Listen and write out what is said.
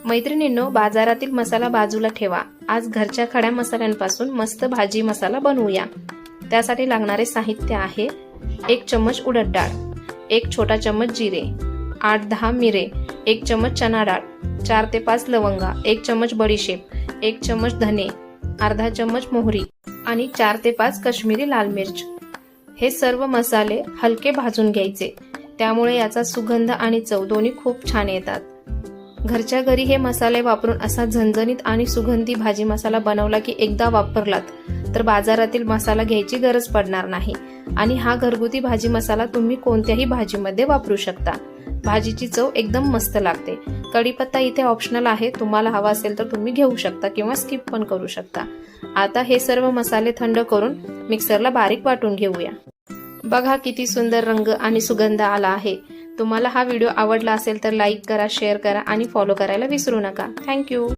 मैत्रिणींनो, बाजारातील मसाला बाजूला ठेवा. आज घरच्या खड्या मसाल्यांपासून मस्त भाजी मसाला बनवूया. त्यासाठी लागणारे साहित्य आहे: 1 चम्मच उडद डाळ, 1 छोटा चम्मच जिरे, 8-10 मिरे, 1 चम्मच चना डाळ, 4 ते 5 लवंगा, 1 चम्मच बडीशेप, 1 चम्मच धने, अर्धा चम्मच मोहरी आणि 4 ते 5 काश्मीरी लाल मिर्च. हे सर्व मसाले हलके भाजून घ्यायचे, त्यामुळे याचा सुगंध आणि चव दोन्ही खूप छान येतात. घरच्या घरी हे मसाले वापरून असा झणझणीत आणि सुगंधी भाजी मसाला बनवला की एकदा वापरलात तर बाजारातील मसाला घ्यायची गरज पडणार नाही. आणि हा घरगुती भाजी मसाला तुम्ही कोणत्याही भाजीमध्ये वापरू शकता. भाजीची चव एकदम मस्त लागते. कढीपत्ता इथे ऑप्शनल आहे, तुम्हाला हवा असेल तर तुम्ही घेऊ शकता किंवा स्किप पण करू शकता. आता हे सर्व मसाले थंड करून मिक्सरला बारीक वाटून घेऊया. बघा किती सुंदर रंग आणि सुगंध आला आहे. तुम्हाला हा व्हिडिओ आवडला असेल तर लाईक करा, शेअर करा आणि फॉलो करायला विसरू नका. थँक्यू.